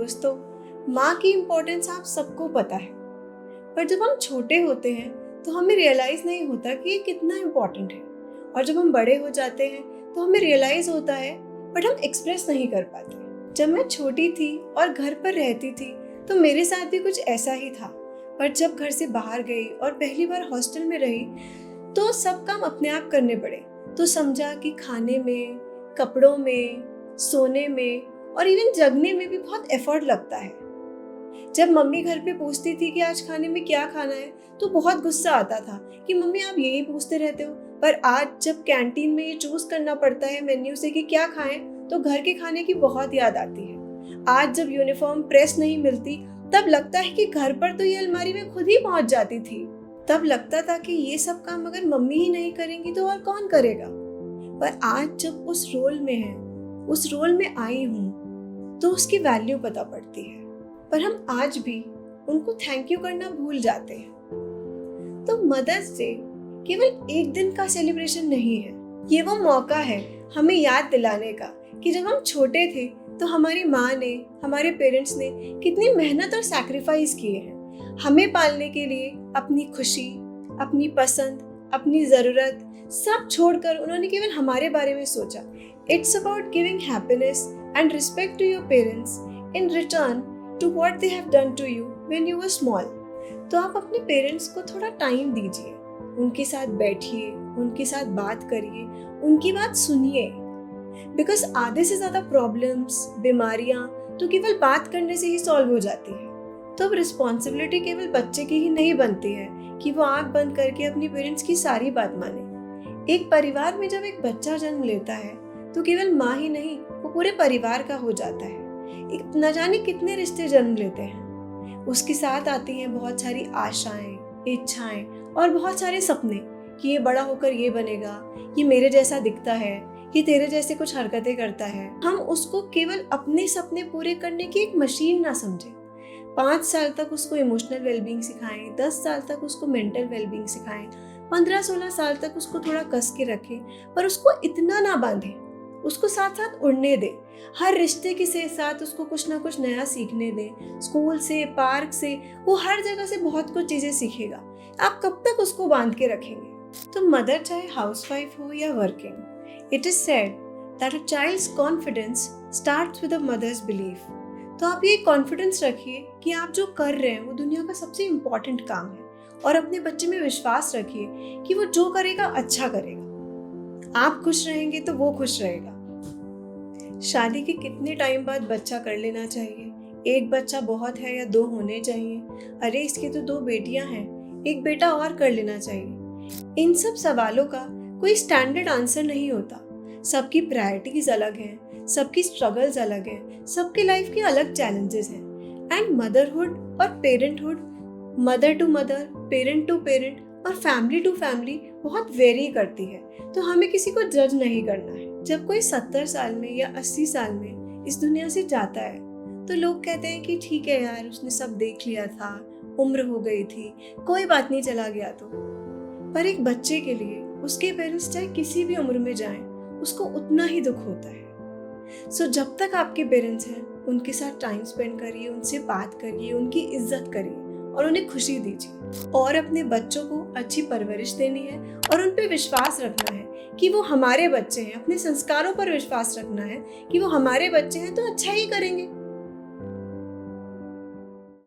दोस्तों, माँ की इम्पोर्टेंस आप सबको पता है, पर जब हम छोटे होते हैं तो हमें रियलाइज़ नहीं होता कि ये कितना इम्पोर्टेंट है, और जब हम बड़े हो जाते हैं तो हमें रियलाइज़ होता है, बट हम एक्सप्रेस नहीं कर पाते। जब मैं छोटी थी और घर पर रहती थी तो मेरे साथ भी कुछ ऐसा ही था, पर जब घर से बाहर गई और पहली बार हॉस्टल में रही तो सब काम अपने आप करने पड़े। तो समझा कि खाने में, कपड़ों में, सोने में और इवन जगने में भी बहुत एफर्ट लगता है। जब मम्मी घर पे पूछती थी कि आज खाने में क्या खाना है तो बहुत गुस्सा आता था कि मम्मी आप यही पूछते रहते हो। पर आज जब कैंटीन में ये चूज करना पड़ता है मेन्यू से कि क्या खाएं, तो घर के खाने की बहुत याद आती है। आज जब यूनिफॉर्म प्रेस नहीं मिलती तब लगता है कि घर पर तो ये अलमारी में खुद ही पहुंच जाती थी। तब लगता था कि ये सब काम अगर मम्मी ही नहीं करेंगी तो और कौन करेगा। पर आज जब उस रोल में है, उस रोल में आई हूँ, तो उसकी वैल्यू पता पड़ती है। पर हम आज भी उनको थैंक यू करना भूल जाते हैं। तो मदर्स डे केवल एक दिन का सेलिब्रेशन नहीं है, ये वो मौका है हमें याद दिलाने का कि जब हम छोटे थे तो हमारी माँ ने, हमारे पेरेंट्स ने कितनी मेहनत और सैक्रिफाइस किए हैं हमें पालने के लिए। अपनी खुशी, अपनी पसंद, अपनी ज़रूरत सब छोड़कर उन्होंने केवल हमारे बारे में सोचा। It's about giving happiness and respect to your parents in return to what they have done to you when you were small. तो आप अपने पेरेंट्स को थोड़ा टाइम दीजिए, उनके साथ बैठिए, उनके साथ बात करिए, उनकी बात सुनिए। बिकॉज आधे से ज़्यादा प्रॉब्लम्स, बीमारियाँ तो केवल बात करने से ही सॉल्व हो जाती है। तो अब रिस्पॉन्सिबिलिटी केवल बच्चे की ही नहीं बनती है कि वो आँख बंद करके अपनी पेरेंट्स की सारी बात माने। एक परिवार में जब एक बच्चा जन्म लेता है तो केवल माँ ही नहीं, वो पूरे परिवार का हो जाता है। एक न जाने कितने रिश्ते जन्म लेते हैं। उसके साथ आती हैं बहुत सारी आशाएं, इच्छाएं और बहुत सारे सपने कि ये बड़ा होकर ये बनेगा, ये मेरे जैसा दिखता है, ये तेरे जैसे कुछ हरकतें करता है। हम उसको केवल अपने सपने पूरे करने की एक मशीन ना समझें। 5 साल तक उसको इमोशनल वेलबींग सिखाएं, 10 साल तक उसको मेंटल वेलबींग सिखाएं, 15-16 साल तक उसको थोड़ा कस के रखें, पर उसको इतना ना बांधें, उसको साथ साथ उड़ने दें। हर रिश्ते के साथ उसको कुछ ना कुछ नया सीखने दें। स्कूल से, पार्क से, वो हर जगह से बहुत कुछ चीज़ें सीखेगा। आप कब तक उसको बांध के रखेंगे? तो मदर चाहे हाउसवाइफ हो या working, it is said that a child's confidence starts with a mother's belief. तो आप ये कॉन्फिडेंस रखिए कि आप जो कर रहे हैं वो दुनिया का सबसे इम्पॉर्टेंट काम है, और अपने बच्चे में विश्वास रखिए कि वो जो करेगा अच्छा करेगा। आप खुश रहेंगे तो वो खुश रहेगा। शादी के कितने टाइम बाद बच्चा कर लेना चाहिए? एक बच्चा बहुत है या 2 होने चाहिए? अरे इसकी तो 2 बेटियां हैं, एक बेटा और कर लेना चाहिए। इन सब सवालों का कोई स्टैंडर्ड आंसर नहीं होता। सबकी प्रायोरिटीज अलग हैं, सबकी स्ट्रगल्स अलग हैं, सबके लाइफ के अलग चैलेंजेस हैं। एंड मदरहुड और parenthood, mother to mother, parent to parent और फैमिली टू फैमिली बहुत वेरी करती है। तो हमें किसी को जज नहीं करना है। जब कोई 70 साल में या 80 साल में इस दुनिया से जाता है तो लोग कहते हैं कि ठीक है यार, उसने सब देख लिया था, उम्र हो गई थी, कोई बात नहीं, चला गया तो। पर एक बच्चे के लिए उसके पेरेंट्स चाहे किसी भी उम्र में जाएं, उसको उतना ही दुख होता है। सो जब तक आपके पेरेंट्स हैं उनके साथ टाइम स्पेंड करिए, उनसे बात करिए, उनकी इज्जत करिए और उन्हें खुशी दीजिए। और अपने बच्चों को अच्छी परवरिश देनी है और उन पे विश्वास रखना है कि वो हमारे बच्चे हैं। अपने संस्कारों पर विश्वास रखना है कि वो हमारे बच्चे हैं तो अच्छा ही करेंगे।